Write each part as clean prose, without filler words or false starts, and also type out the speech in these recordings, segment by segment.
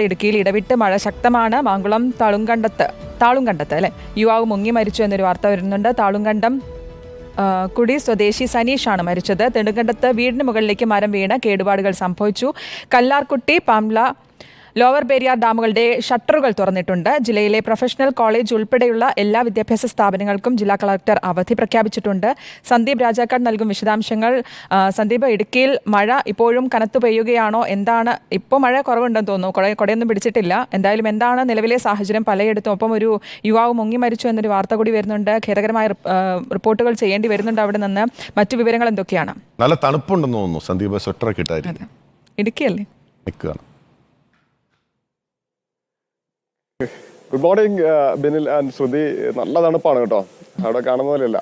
ഇടുക്കിയിൽ ഇടവിട്ട് മഴ ശക്തമാണ്. മാങ്കുളം താളുംകണ്ടത്ത് അല്ലെ യുവാവ് മുങ്ങി മരിച്ചു എന്നൊരു വാർത്ത വരുന്നുണ്ട്. താളുംകണ്ടം കുടി സ്വദേശി സനീഷാണ് മരിച്ചത്. നെടുങ്കണ്ടത്ത് വീടിന് മുകളിലേക്ക് മരം വീണ് കേടുപാടുകൾ സംഭവിച്ചു. കല്ലാർകുട്ടി പാംല ലോവർ ബേരിയാർ ഡാമുകളുടെ ഷട്ടറുകൾ തുറന്നിട്ടുണ്ട്. ജില്ലയിലെ പ്രൊഫഷണൽ കോളേജ് ഉൾപ്പെടെയുള്ള എല്ലാ വിദ്യാഭ്യാസ സ്ഥാപനങ്ങൾക്കും ജില്ലാ കളക്ടർ അവധി പ്രഖ്യാപിച്ചിട്ടുണ്ട്. സന്ദീപ് രാജാക്കാട് നൽകും വിശദാംശങ്ങൾ. സന്ദീപ്, ഇടുക്കിയിൽ മഴ ഇപ്പോഴും കനത്തു പെയ്യുകയാണോ? എന്താണ് ഇപ്പോൾ മഴ കുറവുണ്ടെന്ന് തോന്നുന്നു, കുടയൊന്നും പിടിച്ചിട്ടില്ല. എന്തായാലും എന്താണ് നിലവിലെ സാഹചര്യം പലയിടത്തും? ഒപ്പം ഒരു യുവാവ് മുങ്ങി മരിച്ചു എന്നൊരു വാർത്ത കൂടി വരുന്നുണ്ട്. ഖേദകരമായ റിപ്പോർട്ടുകൾ ചെയ്യേണ്ടി വരുന്നുണ്ട് അവിടെ നിന്ന്. മറ്റു വിവരങ്ങൾ എന്തൊക്കെയാണ്? നല്ല തണുപ്പുണ്ടെന്ന് തോന്നുന്നു സന്ദീപ്. സ്വെറ്ററൊക്കെ ഇട്ടായിരിക്കും. ഇടുക്കിയല്ലേ നിൽക്കുകയാണ്. ഗുഡ് മോർണിംഗ് ബിനിൽ ആൻഡ് ശ്രുതി. നല്ല തണുപ്പാണ് കേട്ടോ, അവിടെ കാണുന്ന പോലെയല്ല.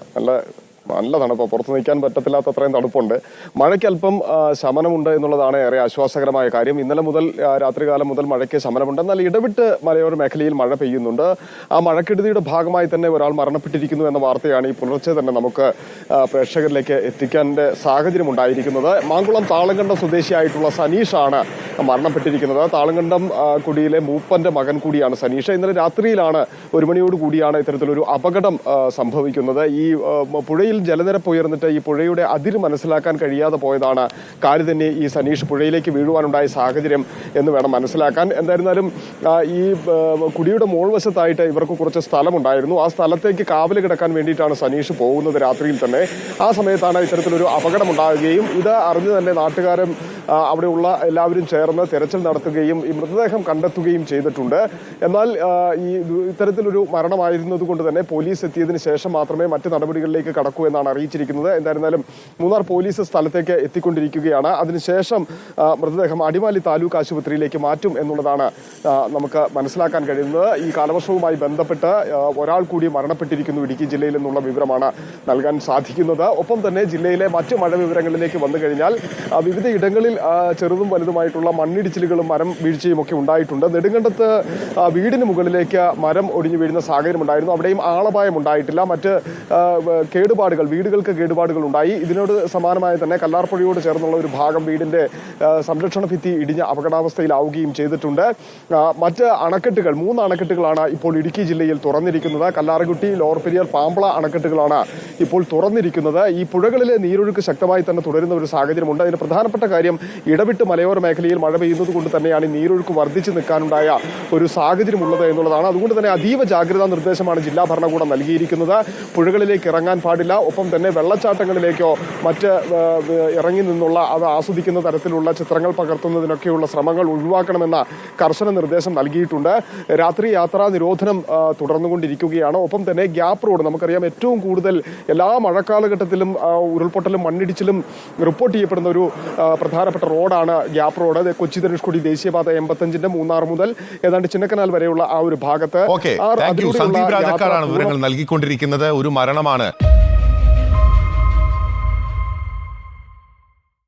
നല്ല തണുപ്പാണ്, പുറത്ത് നിൽക്കാൻ പറ്റത്തില്ലാത്ത അത്രയും തണുപ്പുണ്ട്. മഴയ്ക്ക് അല്പം ശമനമുണ്ട് എന്നുള്ളതാണ് ഏറെ ആശ്വാസകരമായ കാര്യം. ഇന്നലെ മുതൽ രാത്രികാലം മുതൽ മഴയ്ക്ക് ശമനമുണ്ട്. എന്നാൽ ഇടവിട്ട് മലയോര മേഖലയിൽ മഴ പെയ്യുന്നുണ്ട്. ആ മഴക്കെടുതിയുടെ ഭാഗമായി തന്നെ ഒരാൾ മരണപ്പെട്ടിരിക്കുന്നു എന്ന വാർത്തയാണ് ഈ പുലർച്ചെ തന്നെ നമുക്ക് പ്രേക്ഷകരിലേക്ക് എത്തിക്കാൻ്റെ സാഹചര്യം ഉണ്ടായിരിക്കുന്നത്. മാങ്കുളം താളങ്കണ്ടം സ്വദേശിയായിട്ടുള്ള സനീഷാണ് മരണപ്പെട്ടിരിക്കുന്നത്. താളങ്കണ്ടം കുടിയിലെ മൂപ്പന്റെ മകൻ കൂടിയാണ് സനീഷ്. ഇന്നലെ രാത്രിയിലാണ് 1 മണിയോട് കൂടിയാണ് ഇത്തരത്തിലൊരു അപകടം സംഭവിക്കുന്നത്. ഈ പുഴയിൽ ജലനിരപ്പ് ഉയർന്നിട്ട് ഈ പുഴയുടെ അതിര് മനസ്സിലാക്കാൻ കഴിയാതെ പോയതാണ് കാര്യം തന്നെ ഈ സനീഷ് പുഴയിലേക്ക് വീഴുവാനുണ്ടായ സാഹചര്യം എന്ന് വേണം മനസ്സിലാക്കാൻ. എന്തായിരുന്നാലും ഈ കുടിയുടെ മോൾവശത്തായിട്ട് ഇവർക്ക് കുറച്ച് സ്ഥലമുണ്ടായിരുന്നു. ആ സ്ഥലത്തേക്ക് കാവല് കിടക്കാൻ വേണ്ടിയിട്ടാണ് സനീഷ് പോകുന്നത് രാത്രിയിൽ തന്നെ. ആ സമയത്താണ് ഇത്തരത്തിലൊരു അപകടം ഉണ്ടാകുകയും ഇത് അറിഞ്ഞു തന്നെ നാട്ടുകാരും അവിടെയുള്ള എല്ലാവരും ചേർന്ന് തെരച്ചിൽ നടത്തുകയും ഈ മൃതദേഹം കണ്ടെത്തുകയും ചെയ്തിട്ടുണ്ട്. എന്നാൽ ഈ ഇത്തരത്തിലൊരു മരണമായിരുന്നത് കൊണ്ട് തന്നെ പോലീസ് എത്തിയതിനു ശേഷം മാത്രമേ മറ്റ് നടപടികളിലേക്ക് കടക്കൂ എന്നാണ് അറിയിച്ചിരിക്കുന്നത്. എന്തായിരുന്നാലും മൂന്നാർ പോലീസ് സ്ഥലത്തേക്ക് എത്തിക്കൊണ്ടിരിക്കുകയാണ്. അതിനുശേഷം മൃതദേഹം അടിമാലി താലൂക്ക് ആശുപത്രിയിലേക്ക് മാറ്റും എന്നുള്ളതാണ് നമുക്ക് മനസ്സിലാക്കാൻ കഴിയുന്നത്. ഈ കാലവർഷവുമായി ബന്ധപ്പെട്ട് ഒരാൾ കൂടി മരണപ്പെട്ടിരിക്കുന്നു ഇടുക്കി ജില്ലയിൽ എന്നുള്ള വിവരമാണ് നൽകാൻ സാധിക്കുന്നത്. ഒപ്പം തന്നെ ജില്ലയിലെ മറ്റ് മഴ വിവരങ്ങളിലേക്ക് വന്നു കഴിഞ്ഞാൽ വിവിധ ഇടങ്ങളിൽ ചെറുതും വലുതുമായിട്ടുള്ള മണ്ണിടിച്ചിലുകളും മരം വീഴ്ചയും ഒക്കെ ഉണ്ടായിട്ടുണ്ട്. നെടുങ്കണ്ടത്ത് വീടിന് മുകളിലേക്ക് മരം ഒടിഞ്ഞു വീഴുന്ന സാഹചര്യം ഉണ്ടായിരുന്നു. അവിടെയും ആളപായം ഉണ്ടായിട്ടില്ല. മറ്റ് വീടുകൾക്ക് കേടുപാടുകൾ ഉണ്ടായി. ഇതിനോട് സമാനമായി തന്നെ കല്ലാർപ്പുഴയോട് ചേർന്നുള്ള ഒരു ഭാഗം വീടിന്റെ സംരക്ഷണ ഭിത്തി ഇടിഞ്ഞ അപകടാവസ്ഥയിലാവുകയും ചെയ്തിട്ടുണ്ട്. മറ്റ് അണക്കെട്ടുകൾ 3 അണക്കെട്ടുകളാണ് ഇപ്പോൾ ഇടുക്കി ജില്ലയിൽ തുറന്നിരിക്കുന്നത്. കല്ലാർകുട്ടി, ലോവർ പെരിയാർ, പാമ്പള അണക്കെട്ടുകളാണ് ഇപ്പോൾ തുറന്നിരിക്കുന്നത്. ഈ പുഴകളിലെ നീരൊഴുക്ക് ശക്തമായി തന്നെ തുടരുന്ന ഒരു സാഹചര്യമുണ്ട്. അതിന് പ്രധാനപ്പെട്ട കാര്യം ഇടവിട്ട് മലയോര മേഖലയിൽ മഴ പെയ്യുന്നത് കൊണ്ട് തന്നെയാണ് ഈ നീരൊഴുക്ക് വർദ്ധിച്ചു നിൽക്കാനുണ്ടായ ഒരു സാഹചര്യം ഉള്ളത് എന്നുള്ളതാണ്. അതുകൊണ്ട് തന്നെ അതീവ ജാഗ്രതാ നിർദ്ദേശമാണ് ജില്ലാ ഭരണകൂടം നൽകിയിരിക്കുന്നത്. പുഴകളിലേക്ക് ഇറങ്ങാൻ പാടില്ല. ഒപ്പം തന്നെ വെള്ളച്ചാട്ടങ്ങളിലേക്കോ മറ്റ് ഇറങ്ങി നിന്നുള്ള അത് ആസ്വദിക്കുന്ന തരത്തിലുള്ള ചിത്രങ്ങൾ പകർത്തുന്നതിനൊക്കെയുള്ള ശ്രമങ്ങൾ ഒഴിവാക്കണമെന്ന കർശന നിർദ്ദേശം നൽകിയിട്ടുണ്ട്. രാത്രി യാത്രാ നിരോധനം തുടർന്നുകൊണ്ടിരിക്കുകയാണ്. ഒപ്പം തന്നെ ഗ്യാപ്പ് റോഡ്, നമുക്കറിയാം ഏറ്റവും കൂടുതൽ എല്ലാ മഴക്കാലഘട്ടത്തിലും ഉരുൾപൊട്ടലും മണ്ണിടിച്ചിലും റിപ്പോർട്ട് ചെയ്യപ്പെടുന്ന ഒരു പ്രധാനപ്പെട്ട റോഡാണ് ഗ്യാപ്പ് റോഡ്. കൊച്ചി ധനുഷ്കോടി ദേശീയപാത 85 മൂന്നാർ മുതൽ ഏതാണ്ട് ചിന്നക്കനാൽ വരെയുള്ള ആ ഒരു ഭാഗത്ത് സന്ദീപ് രാജക്കാരാണ് വിവരങ്ങൾ നൽകിക്കൊണ്ടിരിക്കുന്നത്. ഒരു മരണമാണ്